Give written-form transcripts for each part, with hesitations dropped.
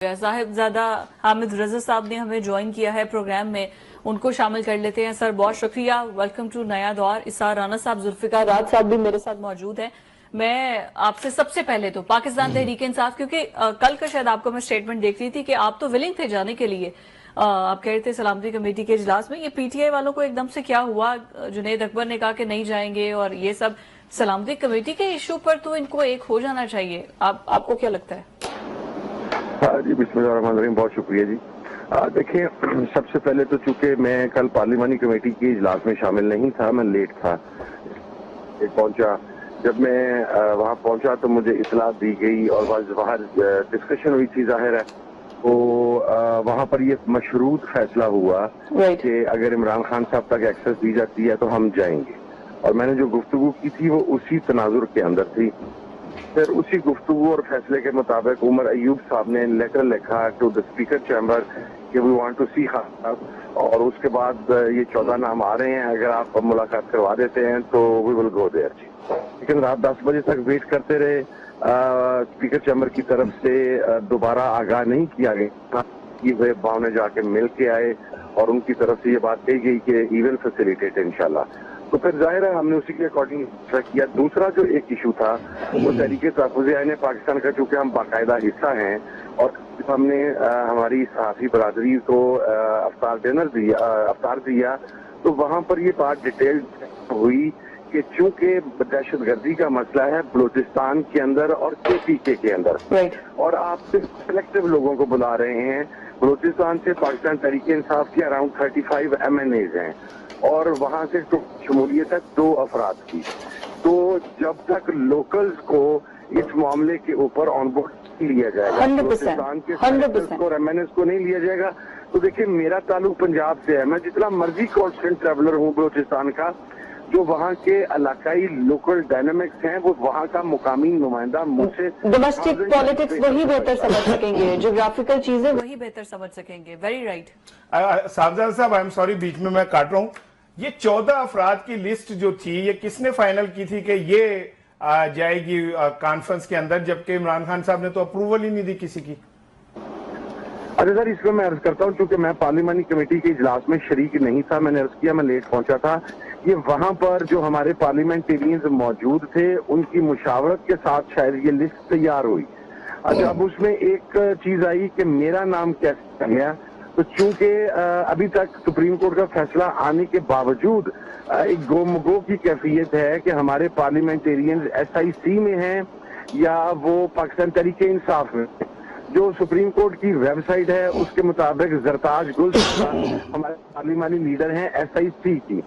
साहिबजादा हामिद रजा साहब ने हमें ज्वाइन किया है प्रोग्राम में, उनको शामिल कर लेते हैं। सर बहुत शुक्रिया, वेलकम टू नया दौर। इसार राना साहब, जुल्फिकार राज साहब भी मेरे साथ मौजूद हैं। मैं आपसे सबसे पहले तो पाकिस्तान तहरीक इंसाफ, क्योंकि कल का शायद आपको मैं स्टेटमेंट देख रही थी कि आप तो विलिंग थे जाने के लिए, आप कह रहे थे सलामती कमेटी के इजलास में। ये पीटीआई वालों को एकदम से क्या हुआ? जुनेद अकबर ने कहा कि नहीं जाएंगे और ये सब सलामती कमेटी के इशू पर तो इनको एक हो जाना चाहिए। आपको क्या लगता है? जी बिस्मिल्लाहिर्रहमानिर्रहीम, बहुत शुक्रिया जी। देखिए, सबसे पहले तो चूंकि मैं कल पार्लिमानी कमेटी के इजलास में शामिल नहीं था, मैं लेट था पहुंचा। जब मैं वहां पहुंचा तो मुझे इतला दी गई और बाहर डिस्कशन हुई थी, जाहिर है। तो वहां पर ये मशरूत फैसला हुआ कि अगर इमरान खान साहब तक एक्सेस दी जाती है तो हम जाएंगे, और मैंने जो गुफ्तगू की थी वो उसी तनाजुर के अंदर थी। फिर उसी गुफ्तगू और फैसले के मुताबिक उमर अयूब साहब ने लेटर लिखा टू द स्पीकर चैम्बर कि वी वांट टू सी खान साहब, और उसके बाद ये 14 नाम आ रहे हैं, अगर आप मुलाकात करवा देते हैं तो वी विल गो देयर। लेकिन रात 10 बजे तक वेट करते रहे। स्पीकर चैम्बर की तरफ से दोबारा आगाह नहीं किया गया कि वे भावने जाके मिल के आए और उनकी तरफ से ये बात कही गई कि ही विल फैसिलिटेट इंशाल्लाह। तो फिर जाहिर है हमने उसी के अकॉर्डिंग किया। दूसरा जो एक इशू था वो तहरीके तहफ़्फ़ुज़ आईन पाकिस्तान का, चूंकि हम बाकायदा हिस्सा हैं और हमने हमारी सहाफ़ी बरादरी को अफ्तार दिया, तो वहाँ पर ये बात डिटेल हुई कि चूंकि दहशत गर्दी का मसला है बलूचिस्तान के अंदर और KPK के अंदर, और आप सिर्फ सिलेक्टिव लोगों को बुला रहे हैं। बलूचिस्तान से पाकिस्तान तहरीक इंसाफ के अराउंड 35 MNAs हैं और वहां से शमूलियत है 2 अफराद की। तो जब तक लोकल्स को इस मामले के ऊपर ऑन बोर्ड लिया जाएगा, बलूचिस्तान के और MNAs को नहीं लिया जाएगा, तो देखिए मेरा ताल्लुक पंजाब से है। मैं जितना मर्जी कॉन्स्टेंट ट्रैवलर हूँ बलूचिस्तान का, जो वहाँ के इलाकाई लोकल डायनामिक्स हैं वो वहाँ का मुकामी नुमाइंदा मुझसे डोमेस्टिक पॉलिटिक्स वही बेहतर समझ सकेंगे, ज्योग्राफिकल चीजें वही बेहतर समझ सकेंगे। Very right. साहबजादा साहब, आई एम सॉरी बीच में मैं काट रहा हूँ। ये 14 अफराद की लिस्ट जो थी, ये किसने फाइनल की थी कि ये जाएगी कॉन्फ्रेंस के अंदर, जबकि इमरान खान साहब ने तो अप्रूवल ही नहीं दी किसी की? अरे सर, इसमें मैं अर्ज करता हूँ, क्योंकि मैं पार्लिमानी कमेटी के इजलास में शरीक नहीं था, मैंने अर्ज किया मैं लेट पहुंचा था। ये वहां पर जो हमारे पार्लियामेंटेरियंस मौजूद थे उनकी मुशावरत के साथ शायद ये लिस्ट तैयार हुई। अच्छा, अब उसमें एक चीज आई कि मेरा नाम कैसे गया, तो चूंकि अभी तक सुप्रीम कोर्ट का फैसला आने के बावजूद एक गोमगो की कैफियत है कि हमारे पार्लियामेंटेरियंस SIC में हैं या वो पाकिस्तान तहरीक इंसाफ में। जो सुप्रीम कोर्ट की वेबसाइट है उसके मुताबिक जरताज गुल हमारे पार्लिमानी लीडर हैं SIC की,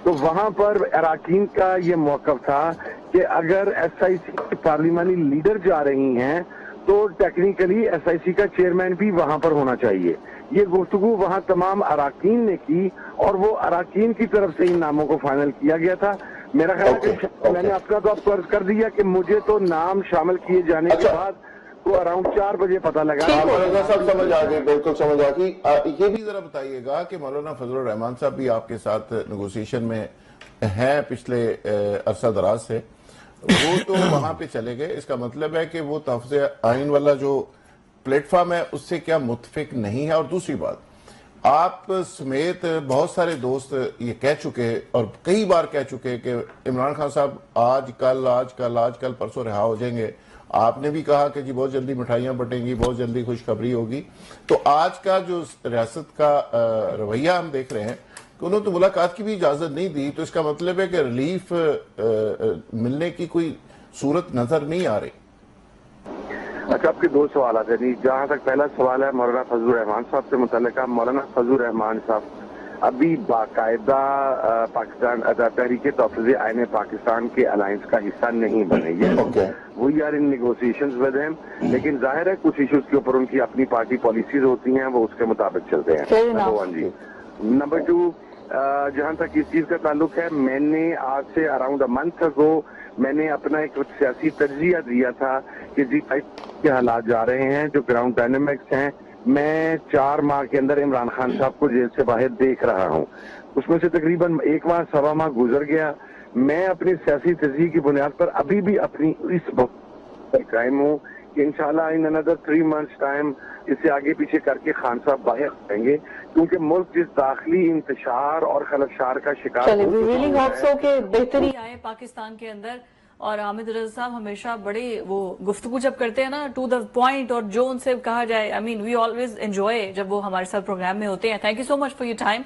तो वहां पर अराकीन का ये मौकफ था कि अगर SIC की पार्लिमानी लीडर जा रही हैं तो टेक्निकली SIC का चेयरमैन भी वहां पर होना चाहिए। ये गुफ्तगू वहां तमाम अराकीन ने की और वो अराकीन की तरफ से इन नामों को फाइनल किया गया था। मेरा ख्याल है कि मैंने अपना तो आपको अर्ज कर दिया कि मुझे तो नाम शामिल किए जाने के बाद तो अराउंड 4 बजे पता लगा। मौलाना साहब समझ आ गए, बिल्कुल समझ आ गई। ये भी जरा बताइएगा कि मौलाना फजलुर रहमान साहब भी आपके साथ नेगोशिएशन में हैं पिछले अरसा दराज से, वो तो वहां पे चले गए। इसका मतलब है कि वो तहफ़्फ़ुज़ आइन वाला जो प्लेटफॉर्म है उससे क्या मुत्तफिक नहीं है। और दूसरी बात, आप समेत बहुत सारे दोस्त ये कह चुके और कई बार कह चुके कि इमरान खान साहब आज कल परसों रिहा हो जाएंगे। आपने भी कहा कि जी बहुत जल्दी मिठाइयां बटेंगी, बहुत जल्दी खुशखबरी होगी। तो आज का जो रियासत का रवैया हम देख रहे हैं कि उन्होंने तो मुलाकात की भी इजाजत नहीं दी, तो इसका मतलब है कि रिलीफ मिलने की कोई सूरत नजर नहीं आ रही। अच्छा, आपके 2 सवाल आते हैं। जहां तक पहला सवाल है मौलाना फजलुर रहमान साहब से मुतल्लिका, मौलाना फजलुर रहमान साहब अभी बाकायदा पाकिस्तान तहरीक तहफ़्फ़ुज़ आईन पाकिस्तान के अलायंस का हिस्सा नहीं बने। We are in negotiations with him, लेकिन जाहिर है कुछ इश्यूज के ऊपर उनकी अपनी पार्टी पॉलिसीज होती हैं, वो उसके मुताबिक चलते हैं। नंबर 1 जी। नंबर 2, जहां तक इस चीज का ताल्लुक है, मैंने आज से अराउंड अ मंथ अगो मैंने अपना एक सियासी तज्जिया दिया था कि जी के हालात जा रहे हैं, जो ग्राउंड डायनेमिक्स हैं। मैं 4 माह के अंदर इमरान खान साहब को जेल से बाहर देख रहा हूं, उसमें से तकरीबन 1 माह 1.25 माह गुजर गया। मैं अपनी सियासी तज्जिये की बुनियाद पर अभी भी अपनी इस कायम हूं इंशाल्लाह इन अनदर 3 months टाइम इसे आगे पीछे करके खान साहब बाहर आएंगे, क्योंकि मुल्क जिस दाखिली इंतशार और खलफशार का शिकार चलिए हो वी चुका रियली होप है। सो कि बेहतरी आए पाकिस्तान के अंदर। और हामिद रजा साहब हमेशा बड़े वो गुफ्तगू जब करते हैं ना टू द पॉइंट, और जो उनसे कहा जाए, I mean we always enjoy जब वो हमारे साथ प्रोग्राम में होते हैं। Thank you so much for your time.